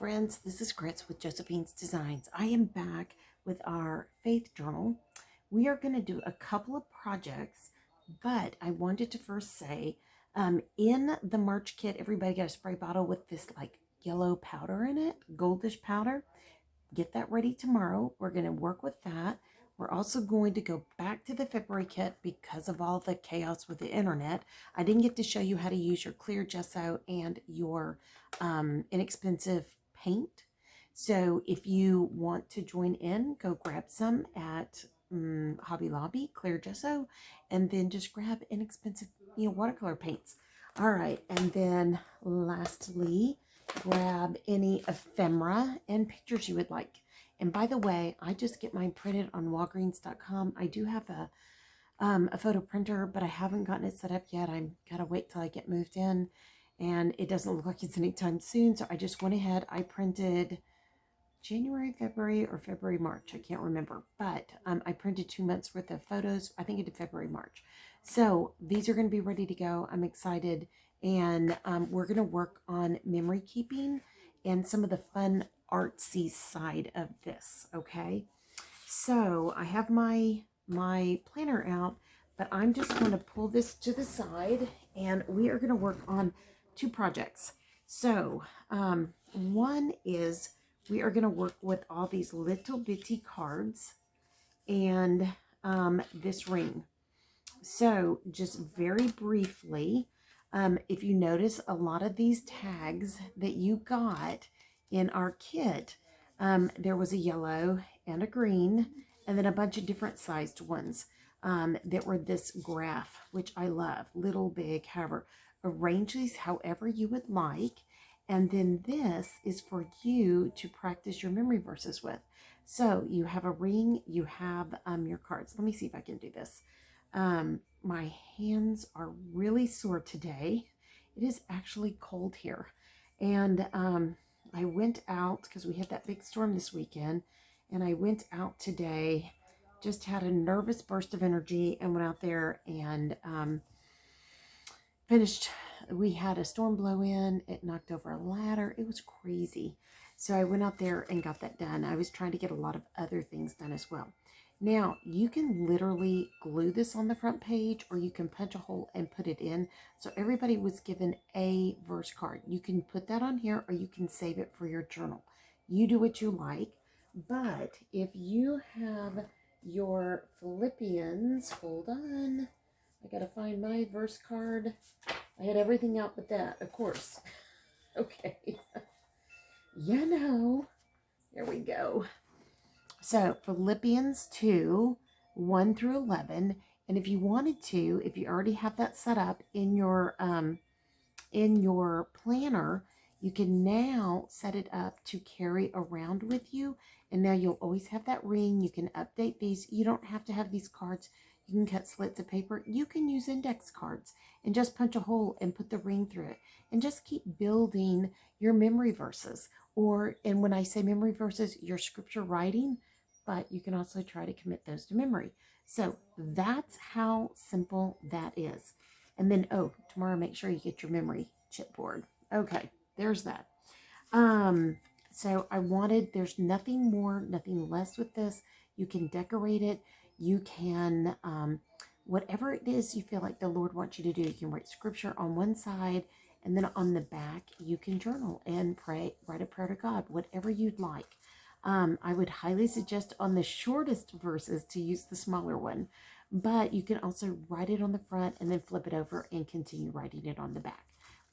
friends, this is Grits with Josephine's Designs. I am back with our faith journal. We are going to do a couple of projects, but I wanted to first say in the March kit, everybody got a spray bottle with this like yellow powder in it, goldish powder. Get that ready tomorrow. We're going to work with that. We're also going to go back to the February kit because of all the chaos with the internet. I didn't get to show you how to use your clear gesso and your inexpensive paint. So if you want to join in, go grab some at Hobby Lobby, clear gesso, and then just grab inexpensive, watercolor paints. All right, and then lastly, grab any ephemera and pictures you would like. And by the way, I just get mine printed on Walgreens.com. I do have a photo printer, but I haven't gotten it set up yet. I'm gotta wait till I get moved in, and it doesn't look like it's anytime soon. So I just went ahead. I printed January, February, or February, March. I can't remember, but I printed 2 months worth of photos. I think I did February, March. So these are going to be ready to go. I'm excited, and we're going to work on memory keeping and some of the fun artsy side of this. Okay, so I have my planner out, but I'm just going to pull this to the side, and we are going to work on 2 projects. So one is we are going to work with all these little bitty cards and this ring. So just very briefly, if you notice a lot of these tags that you got in our kit, there was a yellow and a green, and then a bunch of different sized ones that were this graph, which I love, little, big, however. Arrange these however you would like. And then this is for you to practice your memory verses with. So you have a ring, you have your cards. Let me see if I can do this. My hands are really sore today. It is actually cold here. And I went out because we had that big storm this weekend. And I went out today, just had a nervous burst of energy and went out there and finished. We had a storm blow in. It knocked over a ladder. It was crazy. So I went out there and got that done. I was trying to get a lot of other things done as well. Now, you can literally glue this on the front page, or you can punch a hole and put it in. So everybody was given a verse card. You can put that on here, or you can save it for your journal. You do what you like. But if you have your Philippians, hold on. I gotta find my verse card. I had everything out but that, of course. Okay. There we go. So Philippians 2, 1 through 11. And if you wanted to, if you already have that set up in your planner, you can now set it up to carry around with you. And now you'll always have that ring. You can update these. You don't have to have these cards. You can cut slits of paper. You can use index cards and just punch a hole and put the ring through it. And just keep building your memory verses. And when I say memory verses, your scripture writing, but you can also try to commit those to memory. So that's how simple that is. And then, tomorrow make sure you get your memory chipboard. Okay, there's that. So there's nothing more, nothing less with this. You can decorate it. You can, whatever it is you feel like the Lord wants you to do, you can write scripture on one side, and then on the back, you can journal and pray, write a prayer to God, whatever you'd like. I would highly suggest on the shortest verses to use the smaller one, but you can also write it on the front and then flip it over and continue writing it on the back.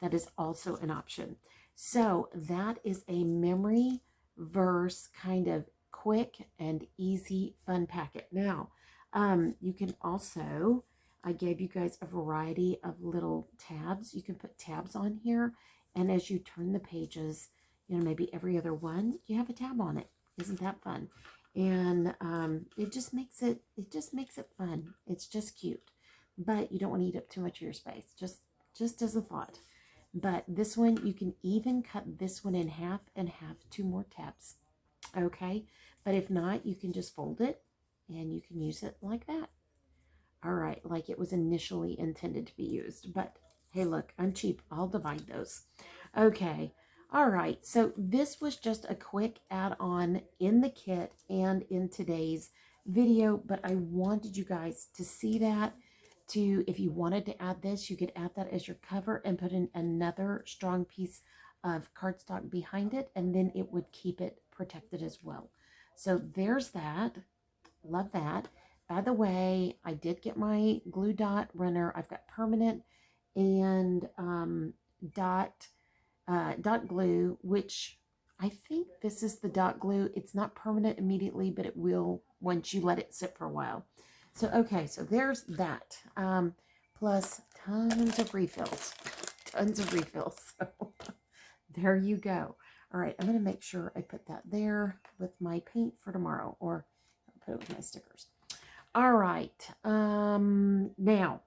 That is also an option. So that is a memory verse kind of quick and easy fun packet. Now, you can also, I gave you guys a variety of little tabs. You can put tabs on here, and as you turn the pages, maybe every other one, you have a tab on it. Isn't that fun? And it just makes it fun. It's just cute, but you don't want to eat up too much of your space. Just as a thought. But this one, you can even cut this one in half and have 2 more tabs. Okay, but if not, you can just fold it and you can use it like that. All right, like it was initially intended to be used. But hey, look, I'm cheap. I'll divide those. Okay, All right, so this was just a quick add-on in the kit and in today's video, but I wanted you guys to see that. If you wanted to add this, you could add that as your cover and put in another strong piece of cardstock behind it, and then it would keep it protected as well. So there's that. Love that. By the way, I did get my glue dot runner. I've got permanent and dot glue, which I think this is the dot glue. It's not permanent immediately, but it will once you let it sit for a while. So, okay, so there's that. Plus tons of refills. Tons of refills. So, there you go. All right, I'm going to make sure I put that there with my paint for tomorrow, or I'll put it with my stickers. All right, now,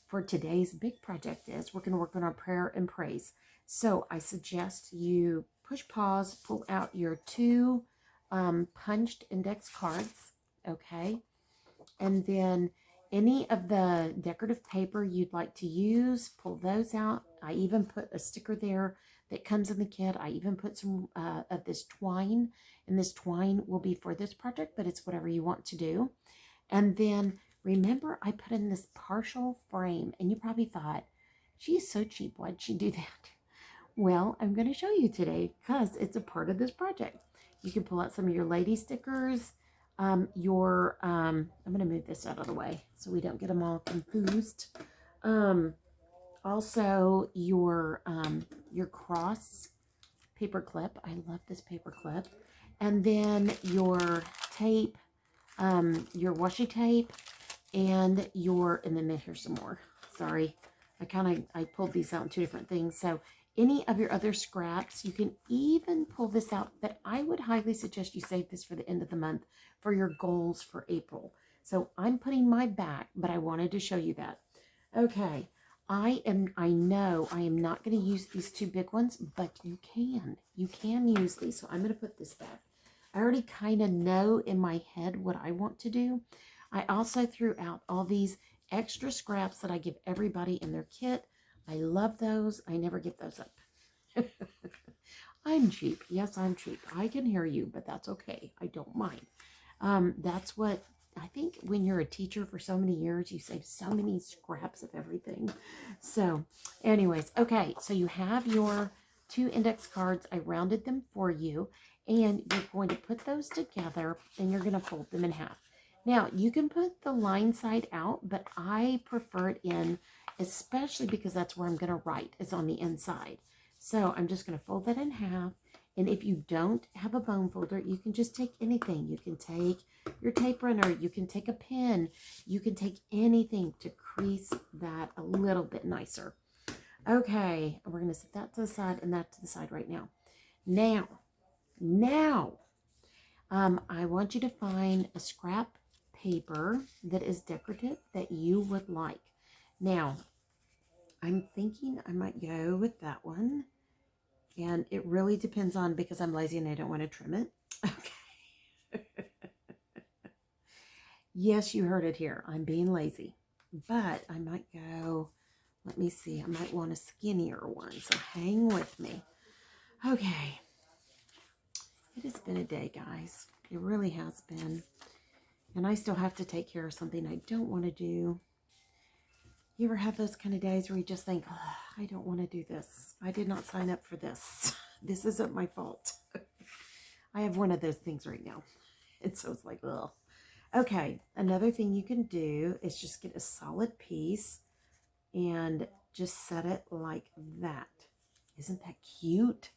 for today's big project is we're going to work on our prayer and praise. So I suggest you push pause, pull out your two punched index cards, okay? And then any of the decorative paper you'd like to use, pull those out. I even put a sticker there that comes in the kit. I even put some of this twine, and this twine will be for this project, but it's whatever you want to do. And then remember, I put in this partial frame, and you probably thought, she's so cheap. Why'd she do that? Well, I'm going to show you today because it's a part of this project. You can pull out some of your lady stickers, I'm going to move this out of the way so we don't get them all confused. Also your cross paper clip. I love this paper clip. And then your tape, your washi tape, and then here's some more. Sorry, I pulled these out in two different things. So any of your other scraps, you can even pull this out, but I would highly suggest you save this for the end of the month for your goals for April. So I'm putting my back, but I wanted to show you that. Okay, I know I am not going to use these two big ones, but you can use these. So I'm going to put this back. I already kind of know in my head what I want to do. I also threw out all these extra scraps that I give everybody in their kit. I love those. I never give those up. I'm cheap. Yes, I'm cheap. I can hear you, but that's okay. I don't mind. That's what I think when you're a teacher for so many years, you save so many scraps of everything. So anyways, okay. So you have your two index cards. I rounded them for you, and you're going to put those together and you're going to fold them in half. Now, you can put the line side out, but I prefer it in, especially because that's where I'm going to write, is on the inside. So I'm just going to fold that in half. And if you don't have a bone folder, you can just take anything. You can take your tape runner. You can take a pen. You can take anything to crease that a little bit nicer. Okay, we're going to set that to the side and that to the side right now. Now, I want you to find a scrap paper that is decorative that you would like. Now, I'm thinking I might go with that one. And it really depends on, because I'm lazy and I don't want to trim it. Okay. Yes, you heard it here. I'm being lazy. But I might go, let me see, I might want a skinnier one. So hang with me. Okay. It has been a day, guys. It really has been. And I still have to take care of something I don't want to do. You ever have those kind of days where you just think, oh, I don't want to do this. I did not sign up for this. This isn't my fault. I have one of those things right now. And so it's like, ugh. Okay, another thing you can do is just get a solid piece and just set it like that. Isn't that cute?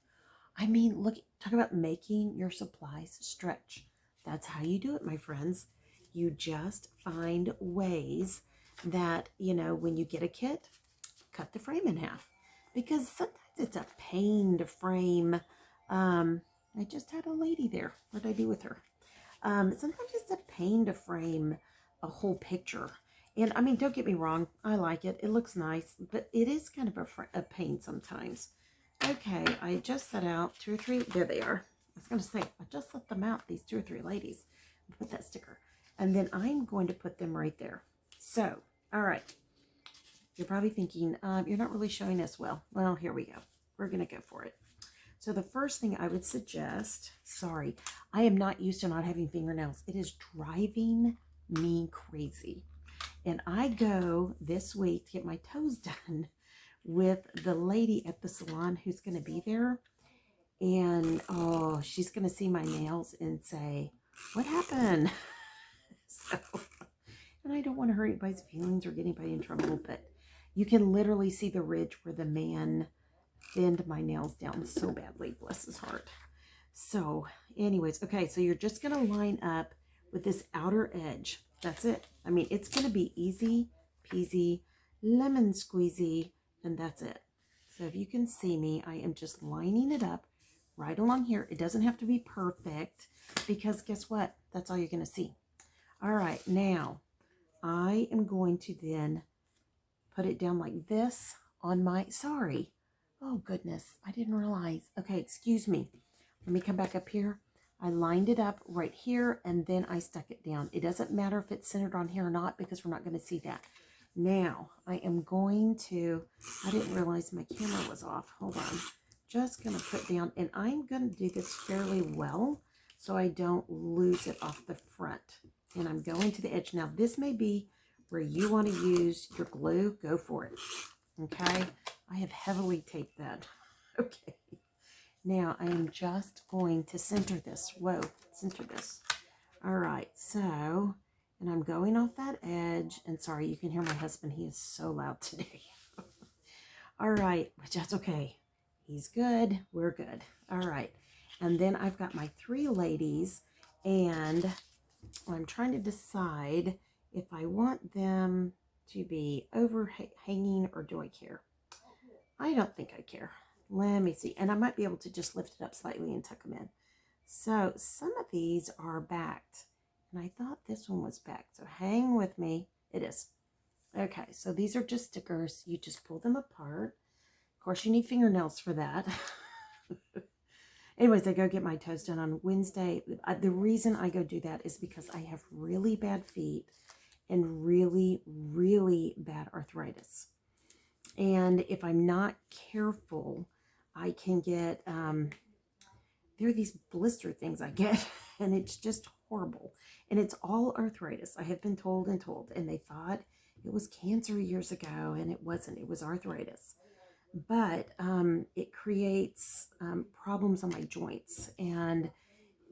I mean, look, talk about making your supplies stretch. That's how you do it, my friends. You just find ways that, when you get a kit, cut the frame in half. Because sometimes it's a pain to frame. I just had a lady there. What did I do with her? Sometimes it's a pain to frame a whole picture. And, I mean, don't get me wrong. I like it. It looks nice. But it is kind of a pain sometimes. Okay, I just set out 2 or 3. There they are. I was going to say, I just let them out, these 2 or 3 ladies. Put that sticker. And then I'm going to put them right there. So, all right. You're probably thinking, you're not really showing us well. Well, here we go. We're going to go for it. So the first thing I would suggest, sorry, I am not used to not having fingernails. It is driving me crazy. And I go this week to get my toes done with the lady at the salon who's going to be there. And oh, she's going to see my nails and say, what happened? So, and I don't want to hurt anybody's feelings or get anybody in trouble, but you can literally see the ridge where the man thinned my nails down so badly, bless his heart. So anyways, okay, so you're just going to line up with this outer edge. That's it. I mean, it's going to be easy peasy, lemon squeezy, and that's it. So if you can see me, I am just lining it up right along here. It doesn't have to be perfect because guess what? That's all you're going to see. All right, now I am going to then put it down like this on my, sorry. Oh goodness, I didn't realize. Okay, excuse me. Let me come back up here. I lined it up right here and then I stuck it down. It doesn't matter if it's centered on here or not because we're not going to see that. Now I am going to, I didn't realize my camera was off. Hold on. Just going to put down, and I'm going to do this fairly well so I don't lose it off the front. And I'm going to the edge. Now this may be where you want to use your glue. Go for it. Okay. I have heavily taped that. Okay. Now I am just going to center this. Whoa, center this. All right, so, and I'm going off that edge. And sorry, you can hear my husband. He is so loud today. All right, but that's okay. He's good. We're good. All right. And then I've got my three ladies, and I'm trying to decide if I want them to be overhanging or do I care? I don't think I care. Let me see. And I might be able to just lift it up slightly and tuck them in. So some of these are backed. And I thought this one was backed. So hang with me. It is. Okay, so these are just stickers. You just pull them apart. Of course, you need fingernails for that. Anyways, I go get my toes done on Wednesday. The reason I go do that is because I have really bad feet and really, really bad arthritis. And if I'm not careful, I can get, there are these blister things I get, and it's just horrible. And it's all arthritis. I have been told, and they thought it was cancer years ago, and it wasn't. It was arthritis. But it creates problems on my joints. And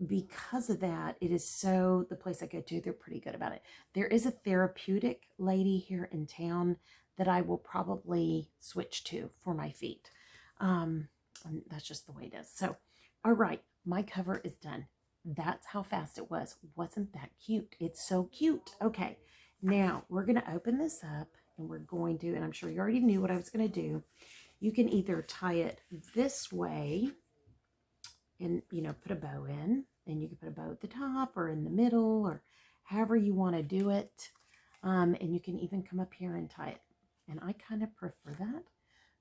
because of that, it is so, the place I go to, they're pretty good about it. There is a therapeutic lady here in town that I will probably switch to for my feet. And that's just the way it is. So, all right, my cover is done. That's how fast it was. Wasn't that cute? It's so cute. Okay, now we're going to open this up and we're going to, and I'm sure you already knew what I was going to do. You can either tie it this way and, you know, put a bow in, and you can put a bow at the top or in the middle or however you want to do it. And you can even come up here and tie it. And I kind of prefer that,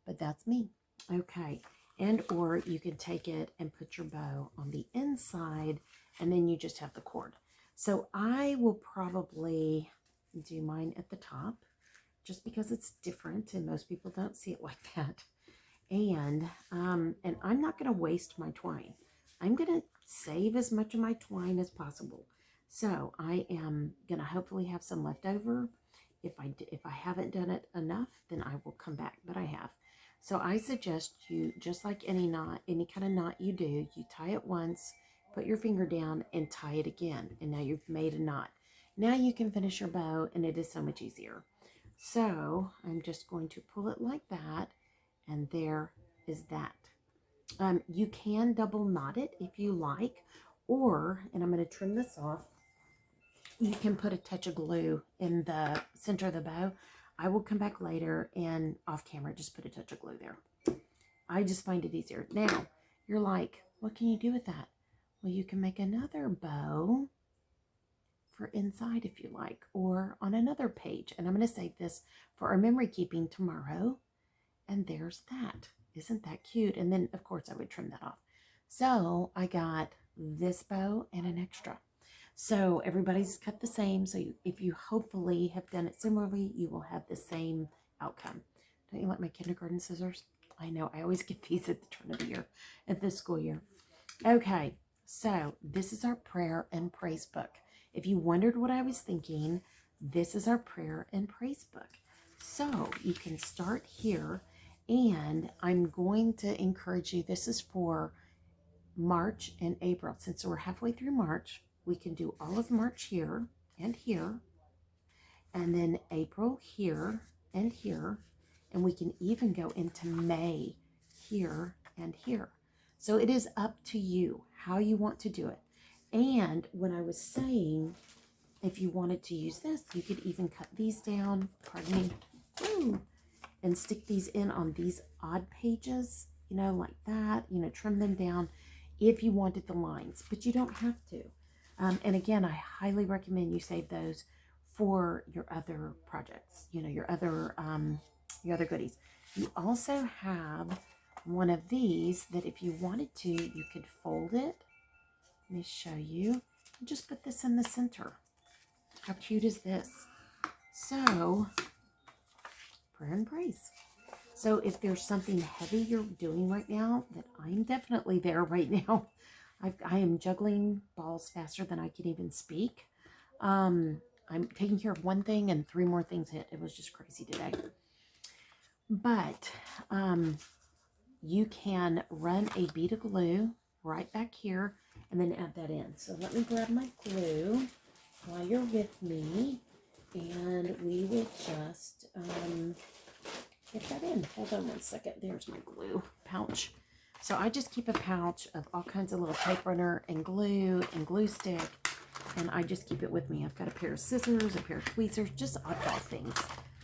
but that's me. Okay. And or you can take it and put your bow on the inside and then you just have the cord. So I will probably do mine at the top just because it's different and most people don't see it like that. And I'm not going to waste my twine. I'm going to save as much of my twine as possible. So I am going to hopefully have some left over. If I haven't done it enough, then I will come back, but I have. So I suggest you, just like any knot, any kind of knot you do, you tie it once, put your finger down and tie it again. And now you've made a knot. Now you can finish your bow and it is so much easier. So I'm just going to pull it like that. And there is that. You can double knot it if you like, or, and I'm going to trim this off, you can put a touch of glue in the center of the bow. I will come back later and off camera, just put a touch of glue there. I just find it easier. Now, you're like, what can you do with that? Well, you can make another bow for inside if you like, or on another page. And I'm going to save this for our memory keeping tomorrow. And there's that. Isn't that cute? And then, of course, I would trim that off. So I got this bow and an extra. So everybody's cut the same. So if you hopefully have done it similarly, you will have the same outcome. Don't you like my kindergarten scissors? I know, I always get these at the turn of the year, at the school year. Okay, so this is our prayer and praise book. If you wondered what I was thinking, this is our prayer and praise book. So you can start here, and I'm going to encourage you. This is for March and April. Since we're halfway through March, we can do all of March here and here, and then April here and here, and we can even go into May here and here. So it is up to you how you want to do it. And when I was saying, if you wanted to use this, you could even cut these down, pardon me, woo, and stick these in on these odd pages, like that, trim them down if you wanted the lines, but you don't have to. And again, I highly recommend you save those for your other projects, your other goodies. You also have one of these that if you wanted to, you could fold it. Let me show you. Just put this in the center. How cute is this? So, prayer and praise. So if there's something heavy you're doing right now, that I'm definitely there right now. I am juggling balls faster than I can even speak. I'm taking care of one thing and 3 more things hit. It was just crazy today. But you can run a bead of glue right back here and then add that in. So let me grab my glue while you're with me, and we will just get that in. Hold on one second. There's my glue pouch. So I just keep a pouch of all kinds of little tape runner and glue stick, and I just keep it with me. I've got a pair of scissors, a pair of tweezers, just oddball things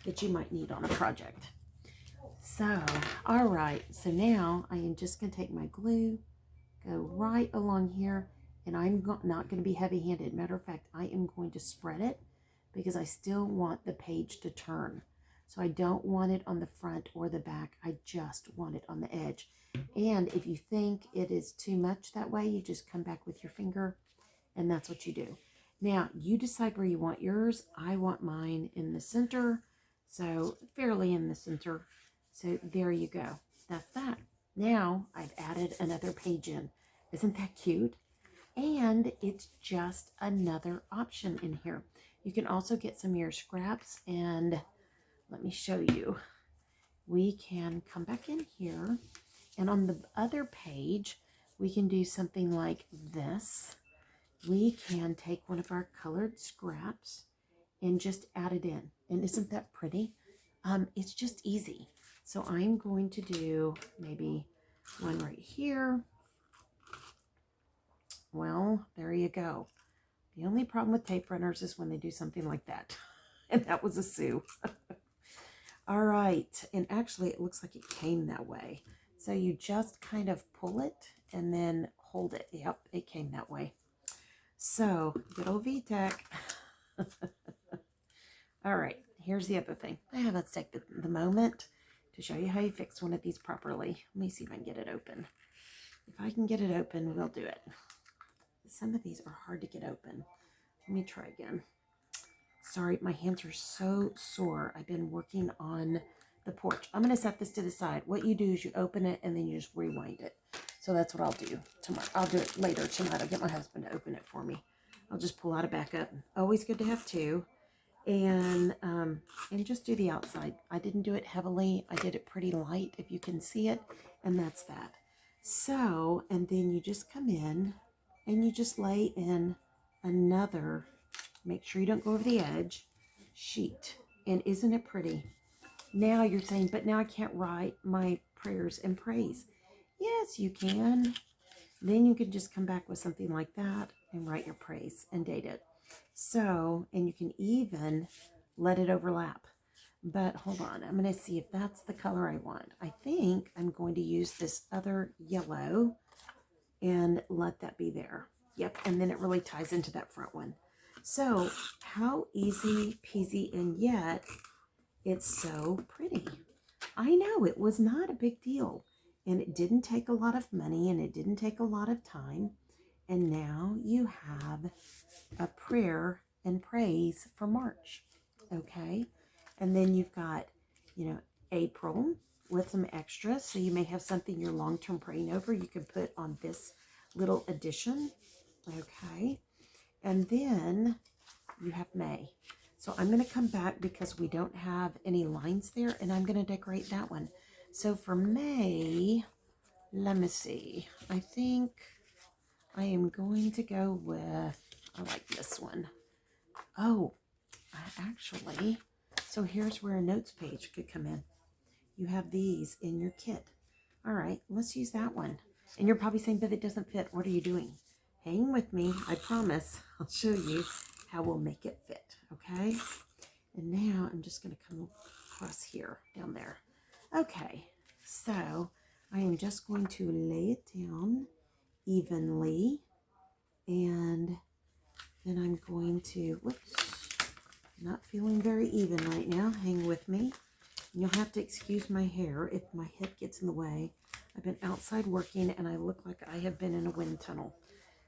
that you might need on a project. So, all right. So now I am just going to take my glue, go right along here, and I'm not going to be heavy-handed. Matter of fact, I am going to spread it because I still want the page to turn. So I don't want it on the front or the back. I just want it on the edge. And if you think it is too much that way, you just come back with your finger, and that's what you do. Now, you decide where you want yours. I want mine in the center, so fairly in the center. So there you go. That's that. Now, I've added another page in. Isn't that cute? And it's just another option in here. You can also get some of your scraps, and let me show you. We can come back in here, and on the other page, we can do something like this. We can take one of our colored scraps and just add it in. And isn't that pretty? It's just easy. So I'm going to do maybe one right here. Well, there you go. The only problem with tape runners is when they do something like that. And that was a Sue. All right. And actually, it looks like it came that way. So you just kind of pull it and then hold it. Yep, it came that way. So, good old VTech. All right. Here's the other thing. Let's take the moment to show you how you fix one of these properly. Let me see if I can get it open. If I can get it open, we'll do it. Some of these are hard to get open. Let me try again. Sorry, my hands are so sore. I've been working on the porch. I'm going to set this to the side. What you do is you open it and then you just rewind it. So that's what I'll do tomorrow. I'll do it later tonight. I'll get my husband to open it for me. I'll just pull out a backup. Always good to have two. And just do the outside. I didn't do it heavily. I did it pretty light, if you can see it. And that's that. So, and then you just come in and you just lay in another, make sure you don't go over the edge, sheet. And isn't it pretty? Now you're saying, but now I can't write my prayers and praise. Yes, you can. Then you can just come back with something like that and write your praise and date it. So, and you can even let it overlap. But hold on, I'm going to see if that's the color I want. I think I'm going to use this other yellow and let that be there. Yep, and then it really ties into that front one. So, how easy peasy, and yet it's so pretty. I know, it was not a big deal. And it didn't take a lot of money, and it didn't take a lot of time. And now you have a prayer and praise for March. Okay? And then you've got, April. with some extras. So you may have something you're long-term praying over. You can put on this little addition. Okay. And then you have May. So I'm going to come back because we don't have any lines there, and I'm going to decorate that one. So for May, let me see. I think I am going to go with, I like this one. Oh, actually, so here's where a notes page could come in. You have these in your kit. All right, let's use that one. And you're probably saying, but it doesn't fit. What are you doing? Hang with me. I promise I'll show you how we'll make it fit, okay? And now I'm just going to come across here, down there. Okay, so I am just going to lay it down evenly, and then I'm going to, whoops, not feeling very even right now. Hang with me. You'll have to excuse my hair if my head gets in the way. I've been outside working and I look like I have been in a wind tunnel.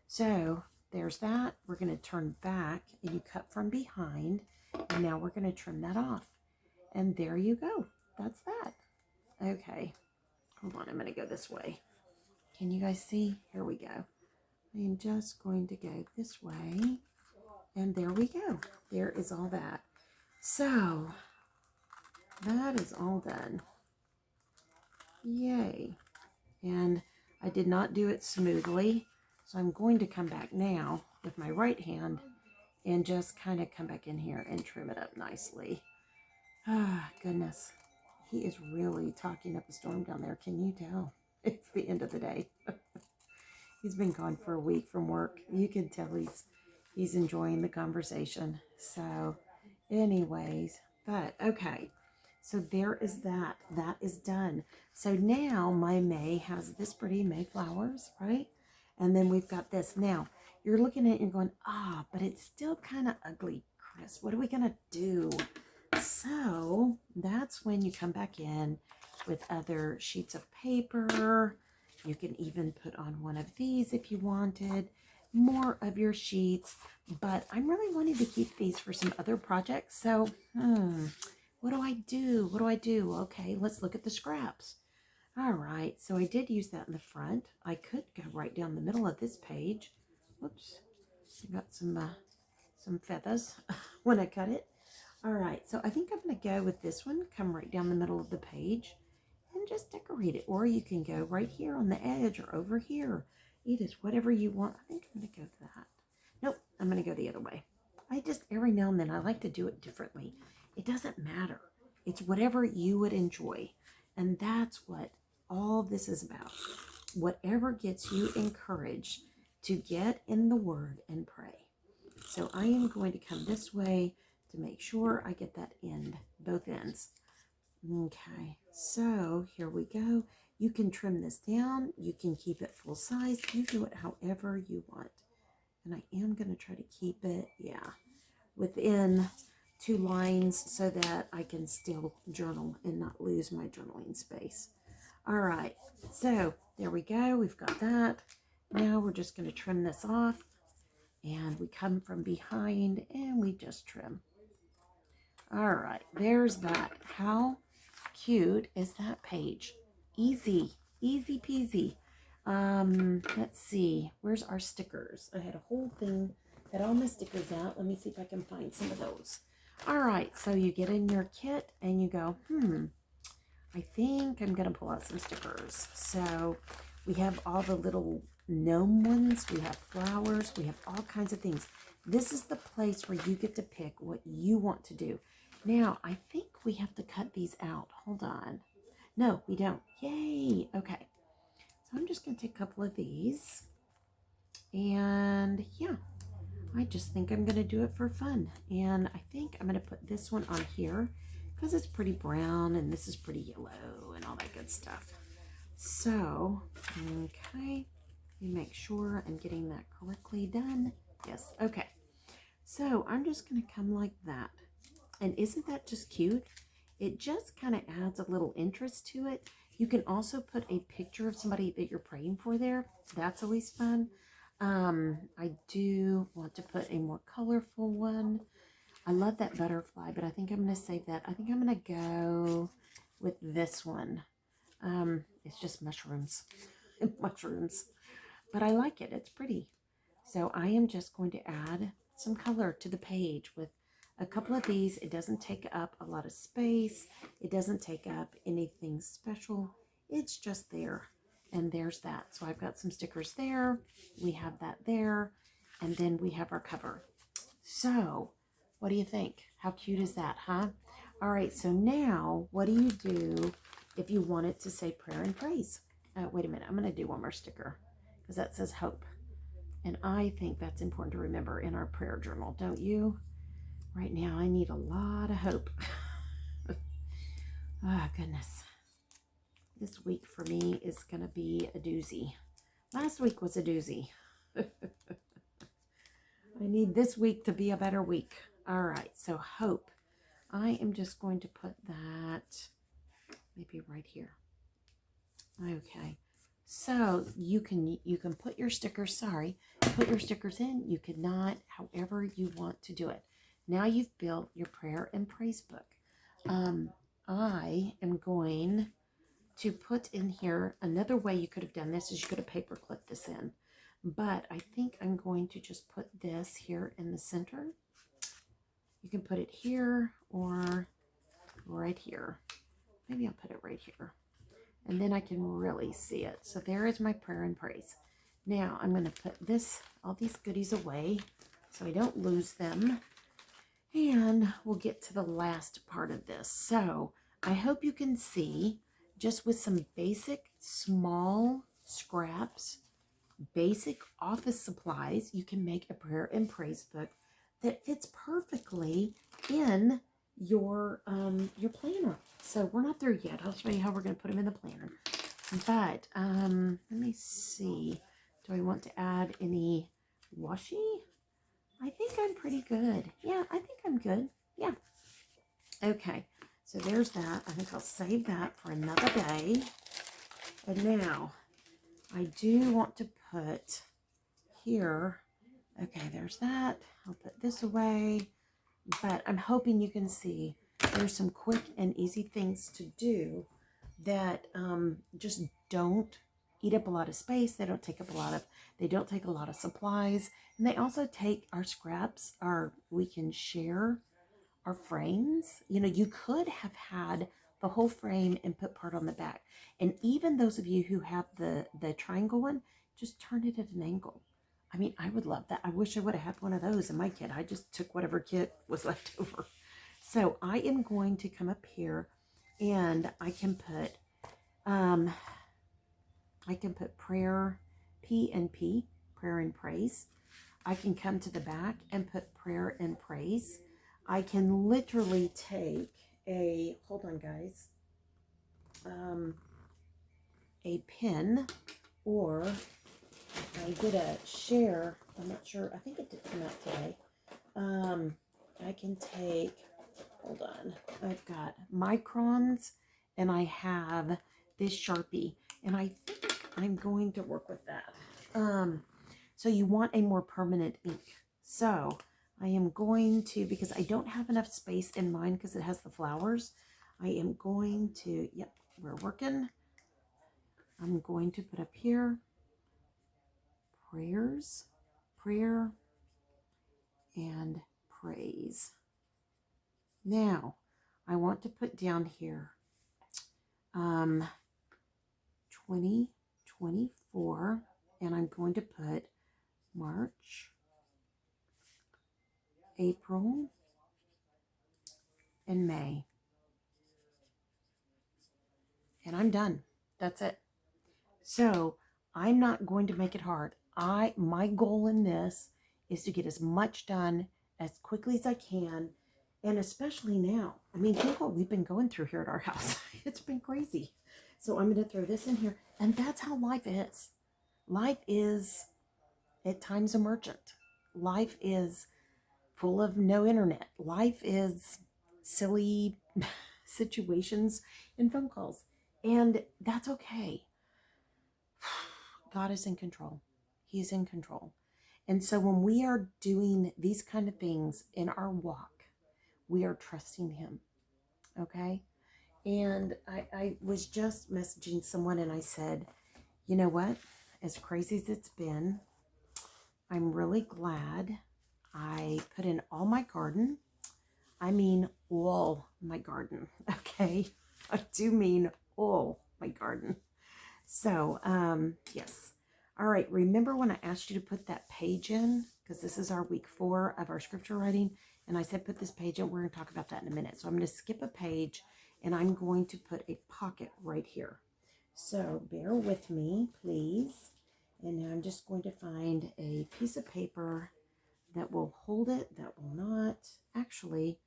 So there's that. We're going to turn back and you cut from behind. And now we're going to trim that off. And there you go. That's that. Okay. Hold on. I'm going to go this way. Can you guys see? Here we go. I am just going to go this way. And there we go. There is all that. So that is all done. Yay. And I did not do it smoothly. So I'm going to come back now with my right hand and just kind of come back in here and trim it up nicely. Ah, goodness. He is really talking up a storm down there. Can you tell? It's the end of the day. He's been gone for a week from work. You can tell he's enjoying the conversation. So anyways, but okay. So there is that. That is done. So now my May has this pretty May flowers, right? And then we've got this. Now, you're looking at it and you're going, but it's still kind of ugly, Chris. What are we going to do? So that's when you come back in with other sheets of paper. You can even put on one of these if you wanted. More of your sheets. But I'm really wanting to keep these for some other projects. So, what do I do? What do I do? Okay, let's look at the scraps. All right, so I did use that in the front. I could go right down the middle of this page. Whoops, I got some feathers when I cut it. All right, so I think I'm going to go with this one. Come right down the middle of the page and just decorate it. Or you can go right here on the edge or over here. It is whatever you want. I think I'm going to go with that. Nope, I'm going to go the other way. I just, every now and then, I like to do it differently. It doesn't matter. It's whatever you would enjoy. And that's what all this is about. Whatever gets you encouraged to get in the Word and pray. So I am going to come this way to make sure I get that end, both ends. Okay, so here we go. You can trim this down. You can keep it full size. You do it however you want. And I am going to try to keep it, within 2 lines so that I can still journal and not lose my journaling space. All right, so there we go. We've got that. Now we're just going to trim this off. And we come from behind and we just trim. All right, there's that. How cute is that page? Easy, easy peasy. Let's see, where's our stickers? I had a whole thing, had all my stickers out. Let me see if I can find some of those. All right, so you get in your kit and you go, I think I'm gonna pull out some stickers. So we have all the little gnome ones, we have flowers, we have all kinds of things. This is the place where you get to pick what you want to do. Now, I think we have to cut these out. Hold on. No, we don't. Yay. Okay. So I'm just going to take a couple of these. And yeah, I just think I'm going to do it for fun. And I think I'm going to put this one on here because it's pretty brown and this is pretty yellow and all that good stuff. So, okay. Let me make sure I'm getting that correctly done. Yes. Okay. So I'm just going to come like that. And isn't that just cute? It just kind of adds a little interest to it. You can also put a picture of somebody that you're praying for there. That's always fun. I do want to put a more colorful one. I love that butterfly, but I think I'm going to save that. I think I'm going to go with this one. It's just mushrooms, mushrooms, but I like it. It's pretty. So I am just going to add some color to the page with a couple of these. It doesn't take up a lot of space. It doesn't take up anything special. It's just there. And there's that. So I've got some stickers there. We have that there. And then we have our cover. So what do you think? How cute is that, huh? All right, so now what do you do if you want it to say prayer and praise? Wait a minute, I'm going to do one more sticker because that says hope. And I think that's important to remember in our prayer journal, don't you? Right now, I need a lot of hope. Oh, goodness. This week for me is going to be a doozy. Last week was a doozy. I need this week to be a better week. All right, so hope. I am just going to put that maybe right here. Okay. So you can put your stickers, put your stickers in. You could not, however you want to do it. Now you've built your prayer and praise book. I am going to put in here, another way you could have done this is you could have paper clipped this in. But I think I'm going to just put this here in the center. You can put it here or right here. Maybe I'll put it right here. And then I can really see it. So there is my prayer and praise. Now I'm going to put all these goodies away so I don't lose them. And we'll get to the last part of this. So I hope you can see, just with some basic small scraps, basic office supplies, you can make a prayer and praise book that fits perfectly in your planner. So we're not there yet. I'll show you how we're going to put them in the planner. But let me see. Do I want to add any washi? I think I'm pretty good. Yeah, I think I'm good. Yeah. Okay. So there's that. I think I'll save that for another day. And now I do want to put here. Okay, there's that. I'll put this away. But I'm hoping you can see there's some quick and easy things to do that just don't eat up a lot of space. They don't take a lot of supplies. And they also take our scraps, we can share our frames. You know, you could have had the whole frame and put part on the back. And even those of you who have the triangle one, just turn it at an angle. I mean, I would love that. I wish I would have had one of those in my kit. I just took whatever kit was left over. So I am going to come up here and I can put prayer, P and P, prayer and praise. I can come to the back and put prayer and praise. I can literally take hold on guys, a pen, or I did a share, I'm not sure, I think it did come out today. I can take, hold on, I've got microns and I have this Sharpie, and I think I'm going to work with that. So you want a more permanent ink. So I am going to, because I don't have enough space in mine because it has the flowers, I am going to, yep, we're working. I'm going to put up here, prayers, prayer, and praise. Now, I want to put down here 2024, and I'm going to put March, April, and May. And I'm done. That's it. So I'm not going to make it hard. My goal in this is to get as much done as quickly as I can. And especially now, I mean, think what we've been going through here at our house. It's been crazy. So I'm going to throw this in here. And that's how life is. Life is at times a merchant. Life is full of no internet. Life is silly situations and phone calls. And that's okay. God is in control. He's in control. And so when we are doing these kind of things in our walk, we are trusting him. Okay? And I was just messaging someone and I said, you know what? As crazy as it's been, I'm really glad I put in all my garden. I mean, all my garden. Okay. I do mean all my garden. So, yes. All right. Remember when I asked you to put that page in? Because this is our week 4 of our scripture writing. And I said, put this page in. We're going to talk about that in a minute. So I'm going to skip a page and I'm going to put a pocket right here. So bear with me, please. And now I'm just going to find a piece of paper that will hold it, that will not. Actually,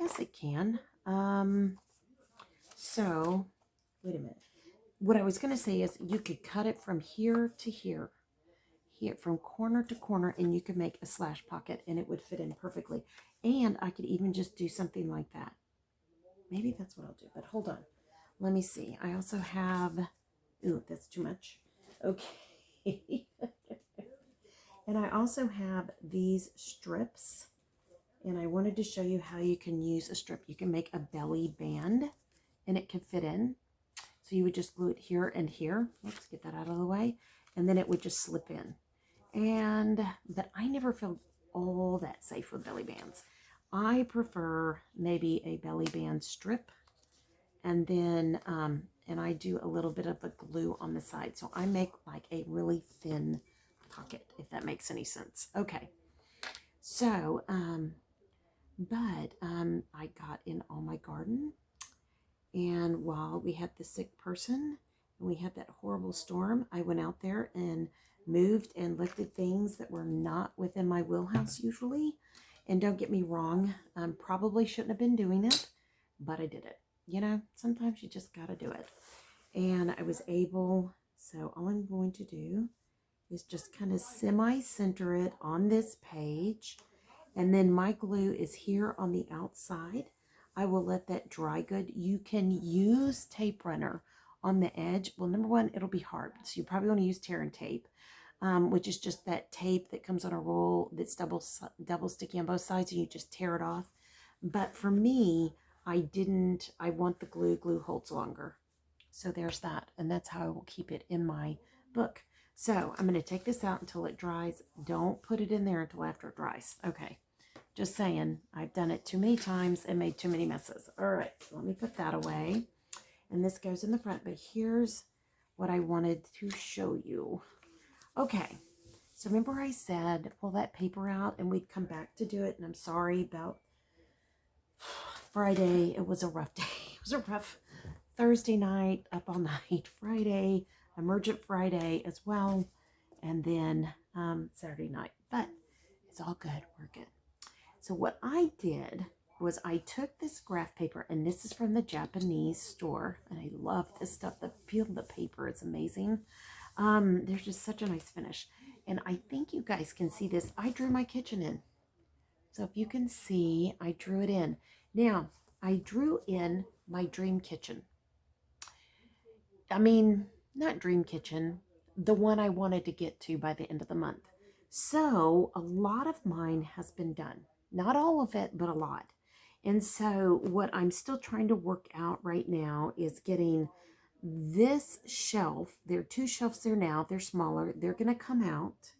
yes, it can. So, wait a minute. What I was going to say is you could cut it from here to here, here from corner to corner, and you could make a slash pocket, and it would fit in perfectly. And I could even just do something like that. Maybe that's what I'll do, but hold on. Let me see. I also have, ooh, that's too much. Okay. And I also have these strips, and I wanted to show you how you can use a strip. You can make a belly band, and it can fit in. So you would just glue it here and here. Let's get that out of the way. And then it would just slip in. But I never feel all that safe with belly bands. I prefer maybe a belly band strip, and then, and I do a little bit of the glue on the side. So I make like a really thin pocket, if that makes any sense. Okay. So, I got in all my garden, and while we had the sick person and we had that horrible storm, I went out there and moved and lifted things that were not within my wheelhouse usually. And don't get me wrong, probably shouldn't have been doing it, but I did it. You know, sometimes you just got to do it. And I was able, so all I'm going to do is just kind of semi-center it on this page. And then my glue is here on the outside. I will let that dry good. You can use tape runner on the edge. Well, number one, it'll be hard. So you probably want to use tear and tape, which is just that tape that comes on a roll that's double sticky on both sides, and you just tear it off. But for me, I want the glue holds longer. So there's that. And that's how I will keep it in my book. So I'm going to take this out until it dries. Don't put it in there until after it dries. Okay. Just saying, I've done it too many times and made too many messes. All right, so let me put that away. And this goes in the front, but here's what I wanted to show you. Okay, so remember I said, pull that paper out and we'd come back to do it. And I'm sorry about Friday. It was a rough day. It was a rough Thursday night, up all night. Friday, emergent Friday as well. And then Saturday night. But it's all good. We're good. So what I did was I took this graph paper, and this is from the Japanese store, and I love this stuff. The feel of the paper is amazing. There's just such a nice finish. And I think you guys can see this. I drew my kitchen in. So if you can see, I drew it in. Now, I drew in my dream kitchen. I mean, not dream kitchen, the one I wanted to get to by the end of the month. So a lot of mine has been done. Not all of it, but a lot. And so what I'm still trying to work out right now is getting this shelf. There are 2 shelves there now. They're smaller. They're going to come out.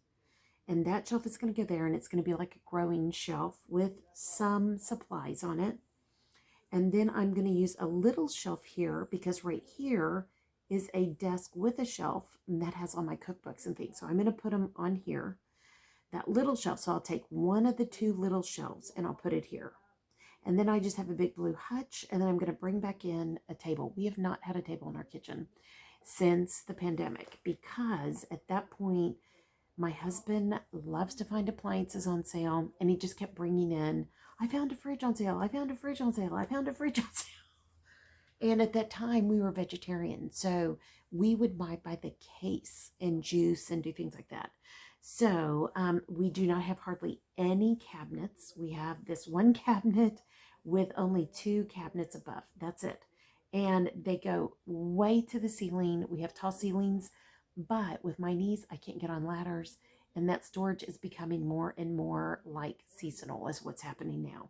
And that shelf is going to go there. And it's going to be like a growing shelf with some supplies on it. And then I'm going to use a little shelf here because right here is a desk with a shelf. And that has all my cookbooks and things. So I'm going to put them on here. That little shelf. So I'll take one of the 2 little shelves and I'll put it here. And then I just have a big blue hutch, and then I'm going to bring back in a table. We have not had a table in our kitchen since the pandemic because at that point, my husband loves to find appliances on sale, and he just kept bringing in, I found a fridge on sale, I found a fridge on sale, I found a fridge on sale. And at that time, we were vegetarian, so we would buy by the case and juice and do things like that. So we do not have hardly any cabinets. We have this one cabinet with only 2 cabinets above. That's it. And they go way to the ceiling. We have tall ceilings, but with my knees, I can't get on ladders. And that storage is becoming more and more like seasonal is what's happening now.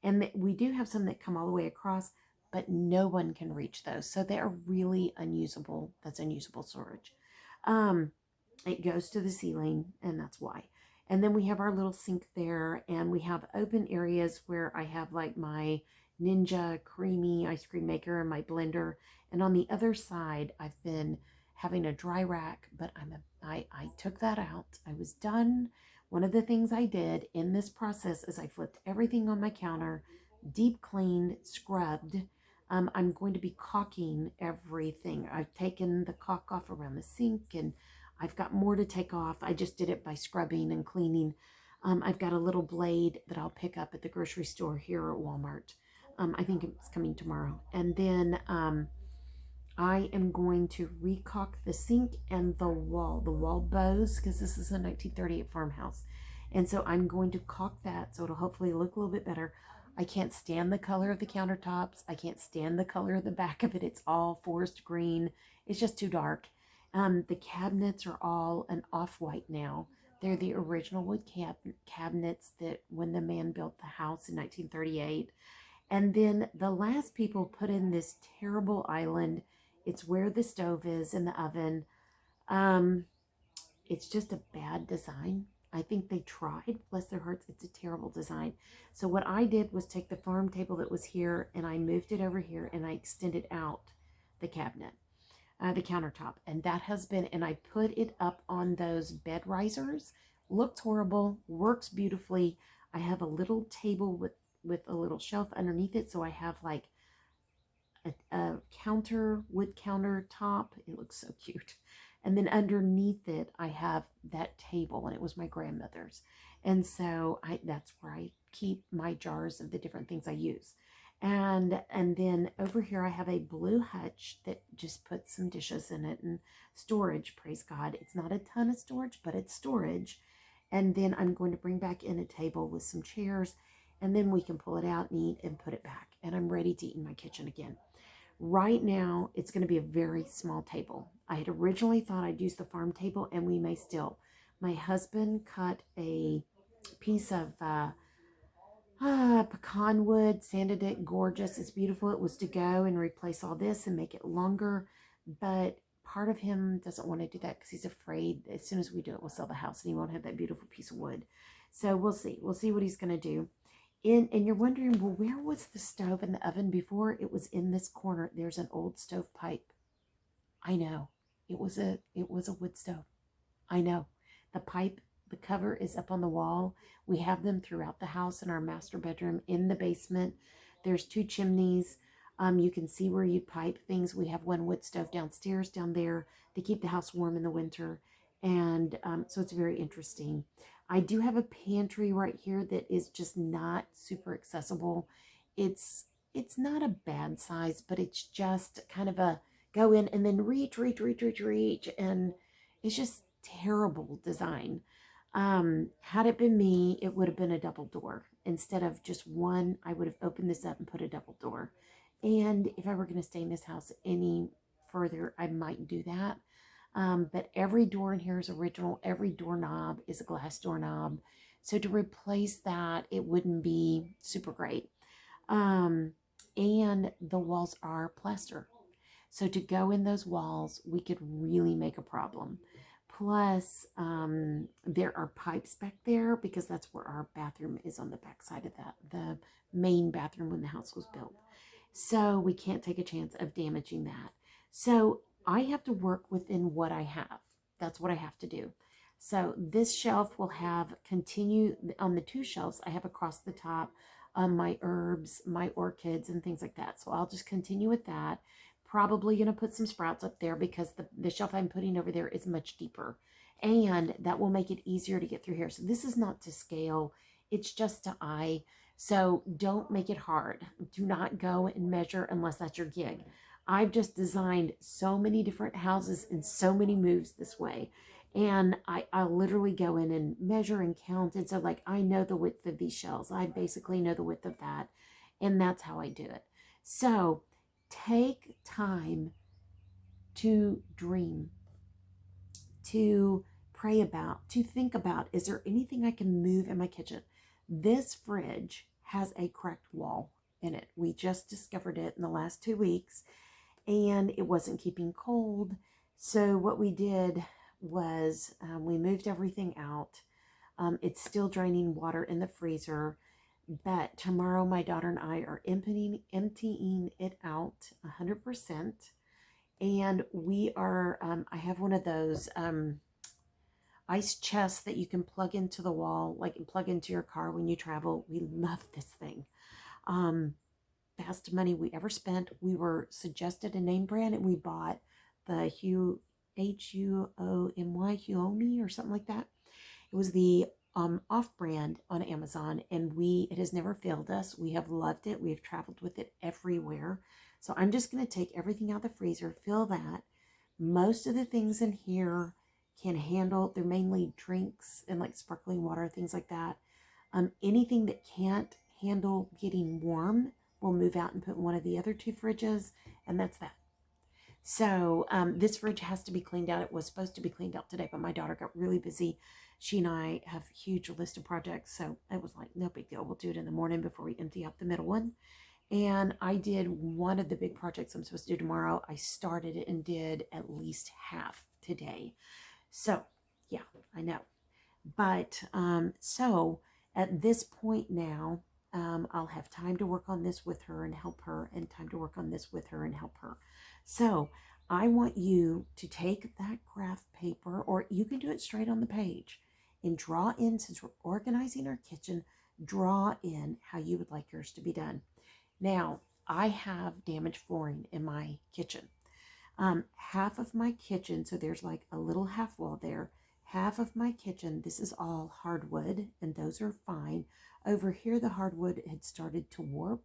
And we do have some that come all the way across, but no one can reach those. So they are really unusable. That's unusable storage. Um, it goes to the ceiling, and that's why. And then we have our little sink there, and we have open areas where I have like my Ninja creamy ice cream maker and my blender. And on the other side, I've been having a dry rack, but I took that out. I was done. One of the things I did in this process is I flipped everything on my counter, deep cleaned, scrubbed. I'm going to be caulking everything. I've taken the caulk off around the sink, and I've got more to take off. I just did it by scrubbing and cleaning. I've got a little blade that I'll pick up at the grocery store here at Walmart. I think it's coming tomorrow. And then I am going to recaulk the sink and the wall bows, because this is a 1938 farmhouse. And so I'm going to caulk that so it'll hopefully look a little bit better. I can't stand the color of the countertops. I can't stand the color of the back of it. It's all forest green. It's just too dark. The cabinets are all an off-white now. They're the original wood cabinets that when the man built the house in 1938. And then the last people put in this terrible island. It's where the stove is in the oven. Um, it's just a bad design. I think they tried, bless their hearts. It's a terrible design. So what I did was take the farm table that was here, and I moved it over here, and I extended out the cabinet, the countertop. And that has been, and I put it up on those bed risers. Looks horrible, works beautifully. I have a little table with a little shelf underneath it. So I have like a wood countertop. It looks so cute. And then underneath it, I have that table, and it was my grandmother's. And so that's where I keep my jars of the different things I use. And then over here, I have a blue hutch that just puts some dishes in it and storage, praise God. It's not a ton of storage, but it's storage. And then I'm going to bring back in a table with some chairs, and then we can pull it out and eat and put it back. And I'm ready to eat in my kitchen again. Right now, it's going to be a very small table. I had originally thought I'd use the farm table, and we may still. My husband cut a piece of pecan wood, sanded it, gorgeous. It's beautiful. It was to go and replace all this and make it longer. But part of him doesn't want to do that because he's afraid as soon as we do it, we'll sell the house and he won't have that beautiful piece of wood. So we'll see. We'll see what he's going to do. And you're wondering, well, where was the stove and the oven before? It was in this corner. There's an old stove pipe. I know. It was a wood stove. I know. The pipe, the cover is up on the wall. We have them throughout the house, in our master bedroom, in the basement. There's two chimneys. You can see where you pipe things. We have one wood stove downstairs, down there, to keep the house warm in the winter. And so it's very interesting. I do have a pantry right here that is just not super accessible. It's it's not a bad size, but it's just kind of a go in and then reach, and it's just terrible design. Had it been me, it would have been a double door. Instead of just one, I would have opened this up and put a double door. And if I were going to stay in this house any further, I might do that. But every door in here is original. Every doorknob is a glass doorknob. So to replace that, it wouldn't be super great. Um, and the walls are plaster. So to go in those walls, we could really make a problem. Plus, there are pipes back there because that's where our bathroom is, on the back side of that, the main bathroom when the house was built. So we can't take a chance of damaging that. So I have to work within what I have. That's what I have to do. So this shelf will have continue on the two shelves I have across the top, my herbs, my orchids, and things like that. So I'll just continue with that. Probably going to put some sprouts up there because the shelf I'm putting over there is much deeper. And that will make it easier to get through here. So this is not to scale. It's just to eye. So don't make it hard. Do not go and measure unless that's your gig. I've just designed so many different houses and so many moves this way. And I'll literally go in and measure and count. And so like I know the width of these shelves. I basically know the width of that. And that's how I do it. So take time to dream, to pray about, to think about, is there anything I can move in my kitchen? This fridge has a cracked wall in it. We just discovered it in the last 2 weeks, and it wasn't keeping cold. So what we did was we moved everything out. It's still draining water in the freezer, but tomorrow my daughter and I are emptying it out 100%. And we are, I have one of those ice chests that you can plug into the wall, like plug into your car when you travel. We love this thing. Best money we ever spent. We were suggested a name brand and we bought the Huomi, Huomi or something like that. It was the off brand on Amazon, and it has never failed us. We have loved it. We have traveled with it everywhere. So I'm just going to take everything out of the freezer, fill that. Most of the things in here can handle, they're mainly drinks and like sparkling water, things like that. Anything that can't handle getting warm, we'll move out and put in one of the other 2 fridges, and that's that. So this fridge has to be cleaned out. It was supposed to be cleaned out today, but my daughter got really busy. She and I have a huge list of projects, so it was like, no big deal. We'll do it in the morning before we empty out the middle one. And I did one of the big projects I'm supposed to do tomorrow. I started it and did at least half today. So, yeah, I know. But so at this point now, I'll have time to work on this with her and help her, and time to work on this with her and help her. So I want you to take that graph paper, or you can do it straight on the page, and draw in, since we're organizing our kitchen, draw in how you would like yours to be done. Now, I have damaged flooring in my kitchen. Half of my kitchen, so there's like a little half wall there. Half of my kitchen, this is all hardwood, and those are fine. Over here, the hardwood had started to warp,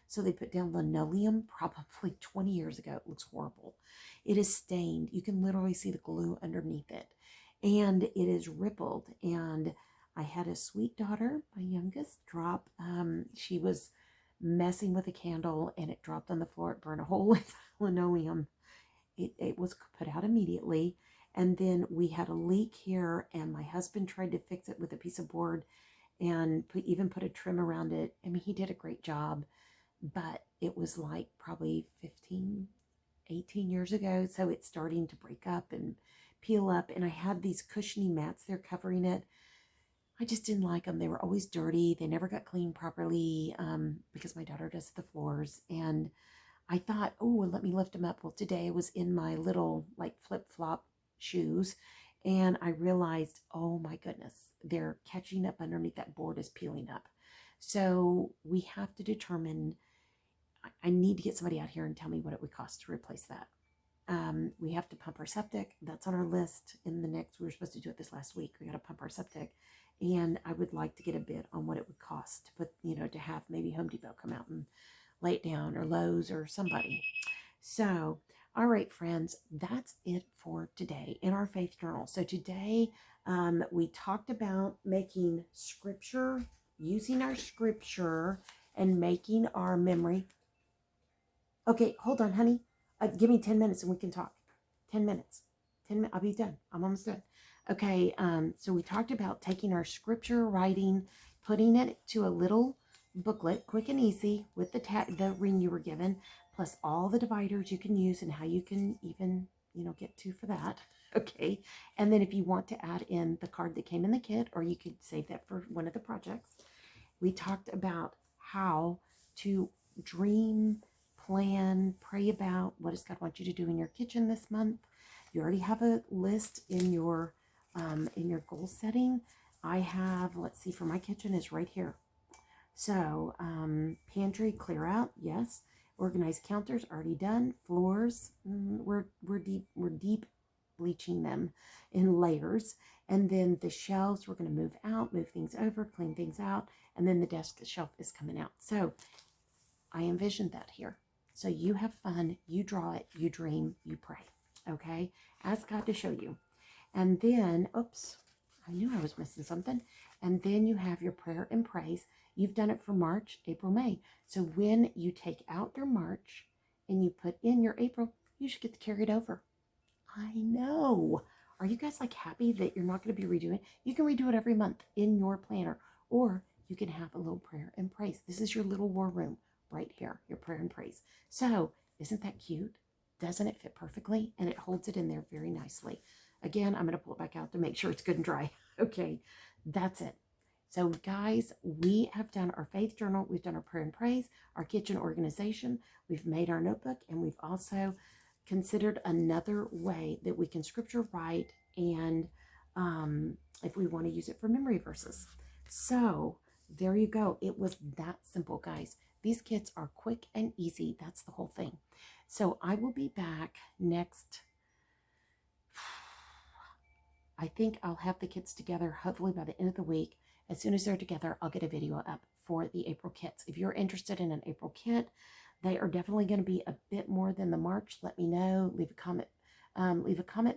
so they put down linoleum probably 20 years ago. It looks horrible. It is stained. You can literally see the glue underneath it, and it is rippled. And I had a sweet daughter, my youngest, drop. She was messing with a candle, and it dropped on the floor. It burned a hole in the linoleum. It was put out immediately. And then we had a leak here, and my husband tried to fix it with a piece of board and even put a trim around it. I mean, he did a great job, but it was like probably 15, 18 years ago. So it's starting to break up and peel up. And I had these cushiony mats there covering it. I just didn't like them. They were always dirty. They never got cleaned properly because my daughter does the floors. And I thought, oh, well, let me lift them up. Well, today I was in my little like flip-flop shoes, and I realized, oh my goodness, they're catching up underneath. That board is peeling up. So we have to determine, I need to get somebody out here and tell me what it would cost to replace that. We have to pump our septic. That's on our list in the next, we were supposed to do it this last week. We got to pump our septic, and I would like to get a bid on what it would cost to put, to have maybe Home Depot come out and lay it down, or Lowe's or somebody. So, all right, friends, that's it for today in our faith journal. So today we talked about making scripture, using our scripture, and making our memory. Okay, hold on, honey. Give me 10 minutes and we can talk. 10 minutes. 10 minutes. I'll be done. I'm almost done. Okay, so we talked about taking our scripture writing, putting it to a little booklet, quick and easy, with the ring you were given, plus all the dividers you can use and how you can even, get to for that. Okay, and then if you want to add in the card that came in the kit, or you could save that for one of the projects. We talked about how to dream, plan, pray about what does God want you to do in your kitchen this month. You already have a list in your goal setting. I have, let's see, for my kitchen is right here. So pantry clear out, yes. Organized counters, already done. Floors, we're deep bleaching them in layers. And then the shelves, we're going to move out, move things over, clean things out. And then the desk shelf is coming out. So I envisioned that here. So you have fun, you draw it, you dream, you pray. Okay? Ask God to show you. And then, oops, I knew I was missing something. And then you have your prayer and praise. You've done it for March, April, May. So when you take out your March and you put in your April, you should get to carry it over. I know. Are you guys like happy that you're not going to be redoing it? You can redo it every month in your planner, or you can have a little prayer and praise. This is your little war room. right here, your prayer and praise. So isn't that cute? Doesn't it fit perfectly? And it holds it in there very nicely. Again, I'm going to pull it back out to make sure it's good and dry. Okay, that's it. So guys, we have done our faith journal. We've done our prayer and praise, our kitchen organization. We've made our notebook, and we've also considered another way that we can scripture write, and if we want to use it for memory verses. So there you go. It was that simple, guys. These kits are quick and easy. That's the whole thing. So I will be back next. I think I'll have the kits together hopefully by the end of the week. As soon as they're together, I'll get a video up for the April kits. If you're interested in an April kit, they are definitely going to be a bit more than the March. Let me know. Leave a comment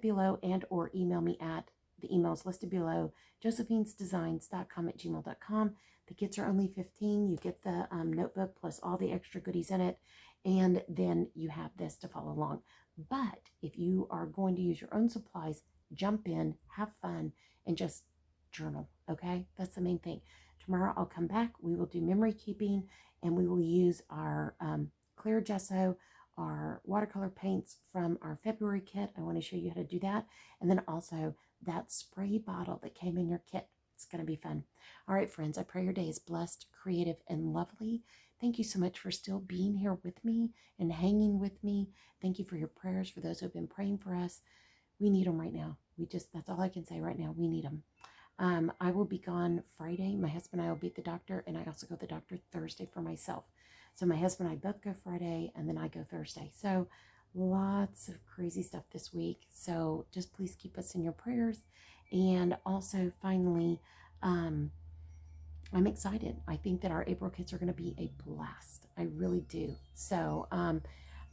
below, and or email me at the emails listed below, josephinesdesigns.com@gmail.com. The kits are only $15. You get the notebook plus all the extra goodies in it, and then you have this to follow along. But if you are going to use your own supplies, jump in, have fun, and just journal, okay? That's the main thing. Tomorrow I'll come back. We will do memory keeping, and we will use our clear gesso, our watercolor paints from our February kit. I want to show you how to do that. And then also that spray bottle that came in your kit. It's going to be fun. All right, friends, I pray your day is blessed, creative, and lovely. Thank you so much for still being here with me and hanging with me. Thank you for your prayers, for those who have been praying for us. We need them right now. That's all I can say right now. We need them. I will be gone Friday. My husband and I will be at the doctor, and I also go to the doctor Thursday for myself. So my husband and I both go Friday, and then I go Thursday. So lots of crazy stuff this week. So just please keep us in your prayers. And also, finally, I'm excited. I think that our April kits are going to be a blast. I really do. So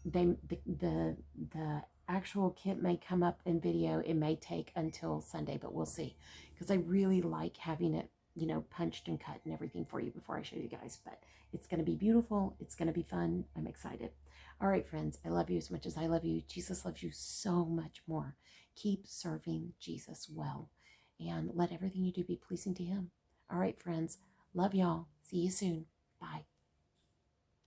the actual kit may come up in video. It may take until Sunday, but we'll see, because I really like having it, punched and cut and everything for you before I show you guys. But it's going to be beautiful. It's going to be fun. I'm excited. All right, friends, I love you as much as I love you. Jesus loves you so much more. Keep serving Jesus well, and let everything you do be pleasing to him. All right, friends, love y'all. See you soon. Bye.